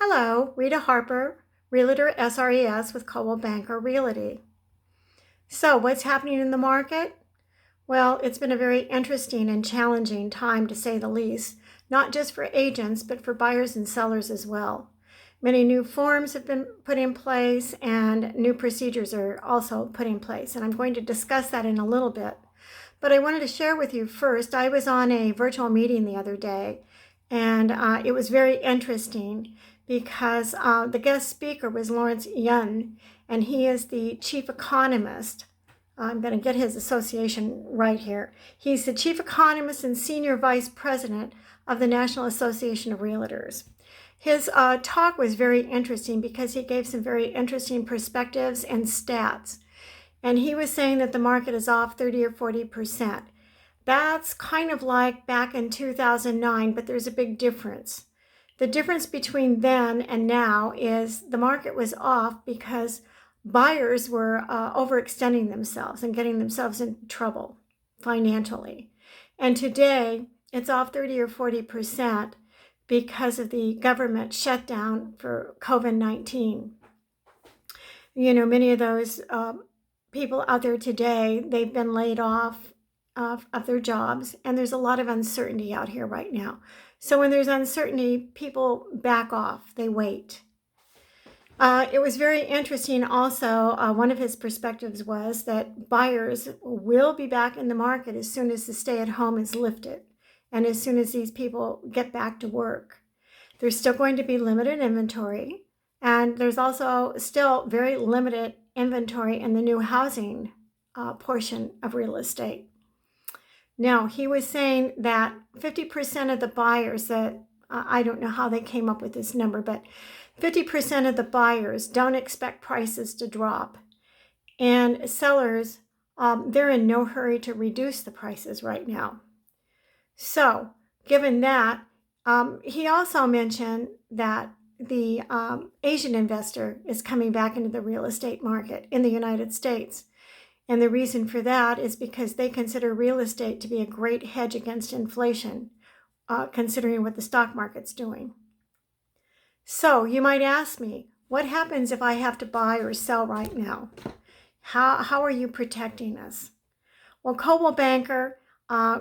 Hello, Rita Harper, Realtor SRES with Coldwell Banker Realty. So, what's happening in the market? Well, it's been a very interesting and challenging time to say the least, not just for agents, but for buyers and sellers as well. Many new forms have been put in place and new procedures are also put in place, and I'm going to discuss that in a little bit. But I wanted to share with you first, I was on a virtual meeting the other day, and it was very interesting because the guest speaker was Lawrence Yun, and he is the chief economist. I'm going to get his association right here. He's the chief economist and senior vice president of the National Association of Realtors. His talk was very interesting because he gave some very interesting perspectives and stats. And he was saying that the market is off 30 or 40%. That's kind of like back in 2009, but there's a big difference. The difference between then and now is the market was off because buyers were overextending themselves and getting themselves in trouble financially. And today it's off 30 or 40% because of the government shutdown for COVID-19. You know, many of those people out there today, they've been laid off of their jobs, and there's a lot of uncertainty out here right now. So when there's uncertainty, people back off, they wait. It was very interesting also, one of his perspectives was that buyers will be back in the market as soon as the stay-at-home is lifted and as soon as these people get back to work. There's still going to be limited inventory, and there's also still very limited inventory in the new housing portion of real estate. Now, he was saying that 50% of the buyers that, I don't know how they came up with this number, but 50% of the buyers don't expect prices to drop. And sellers, they're in no hurry to reduce the prices right now. So, given that, he also mentioned that the Asian investor is coming back into the real estate market in the United States. And the reason for that is because they consider real estate to be a great hedge against inflation, considering what the stock market's doing. So you might ask me, what happens if I have to buy or sell right now? How are you protecting us? Well, Coldwell Banker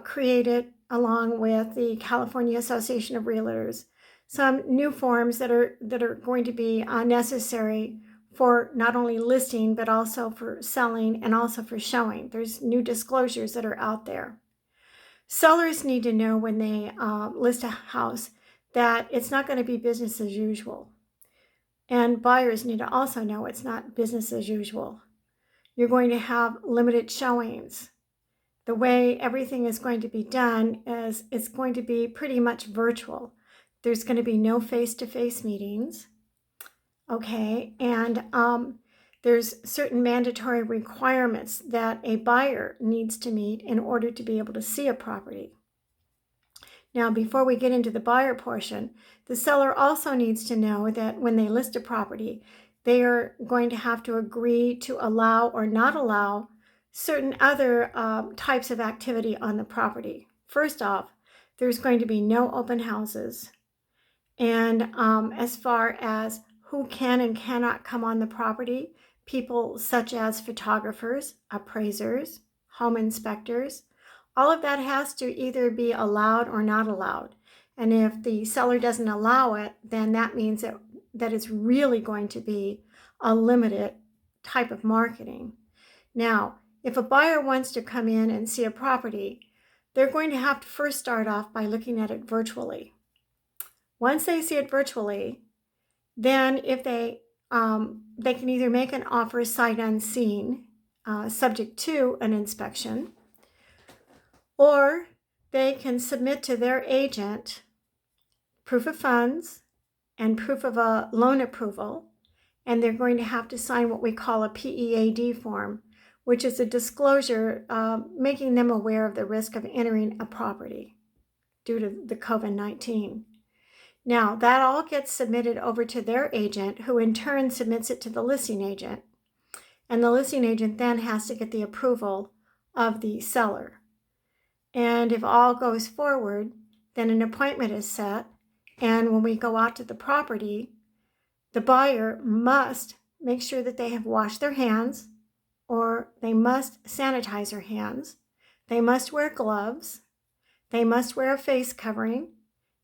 created, along with the California Association of Realtors, some new forms that are going to be necessary for not only listing, but also for selling and also for showing. There's new disclosures that are out there. Sellers need to know when they list a house that it's not going to be business as usual. And buyers need to also know it's not business as usual. You're going to have limited showings. The way everything is going to be done is it's going to be pretty much virtual. There's going to be no face-to-face meetings. Okay, and there's certain mandatory requirements that a buyer needs to meet in order to be able to see a property. Now, before we get into the buyer portion, the seller also needs to know that when they list a property, they are going to have to agree to allow or not allow certain other types of activity on the property. First off, there's going to be no open houses. And as far as who can and cannot come on the property, people such as photographers, appraisers, home inspectors, all of that has to either be allowed or not allowed. And if the seller doesn't allow it, then that means that it's really going to be a limited type of marketing. Now, if a buyer wants to come in and see a property, they're going to have to first start off by looking at it virtually. Once they see it virtually, then if they can either make an offer sight unseen, subject to an inspection, or they can submit to their agent proof of funds and proof of a loan approval, and they're going to have to sign what we call a PEAD form, which is a disclosure making them aware of the risk of entering a property due to the COVID-19. Now, that all gets submitted over to their agent, who in turn submits it to the listing agent. And the listing agent then has to get the approval of the seller. And if all goes forward, then an appointment is set. And when we go out to the property, The buyer must make sure that they have washed their hands, or they must sanitize their hands. They must wear gloves. They must wear a face covering,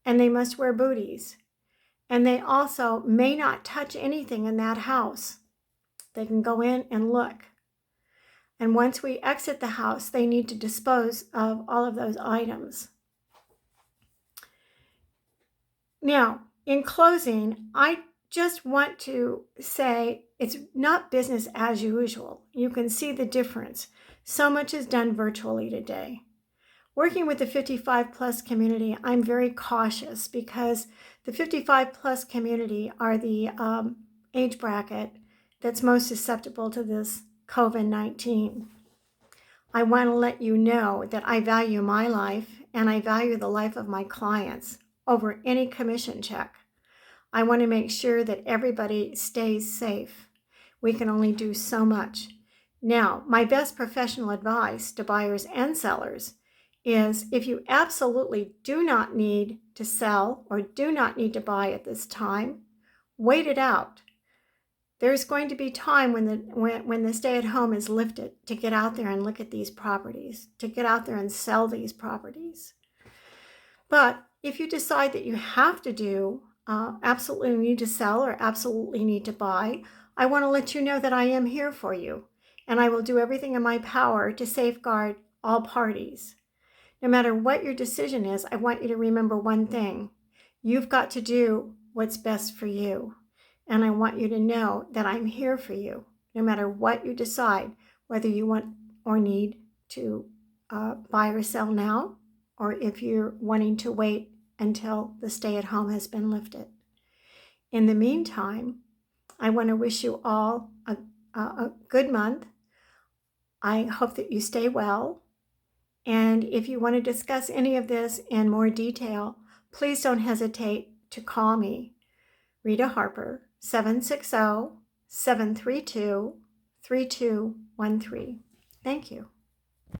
and they must wear booties. And they also may not touch anything in that house. They can go in and look. And once we exit the house, they need to dispose of all of those items. Now, in closing, I just want to say it's not business as usual. You can see the difference. So much is done virtually today. Working with the 55 plus community, I'm very cautious because the 55 plus community are the age bracket that's most susceptible to this COVID-19. I want to let you know that I value my life and I value the life of my clients over any commission check. I want to make sure that everybody stays safe. We can only do so much. Now, my best professional advice to buyers and sellers is if you absolutely do not need to sell or do not need to buy at this time, wait it out. There's going to be time when the stay-at-home is lifted to get out there and look at these properties, to get out there and sell these properties. But if you decide that you have to do, absolutely need to sell or absolutely need to buy, I want to let you know that I am here for you, and I will do everything in my power to safeguard all parties. No matter what your decision is, I want you to remember one thing. You've got to do what's best for you. And I want you to know that I'm here for you, no matter what you decide, whether you want or need to buy or sell now, or if you're wanting to wait until the stay-at-home has been lifted. In the meantime, I want to wish you all a good month. I hope that you stay well. And if you want to discuss any of this in more detail, please don't hesitate to call me, Rita Harper, 760-732-3213. Thank you.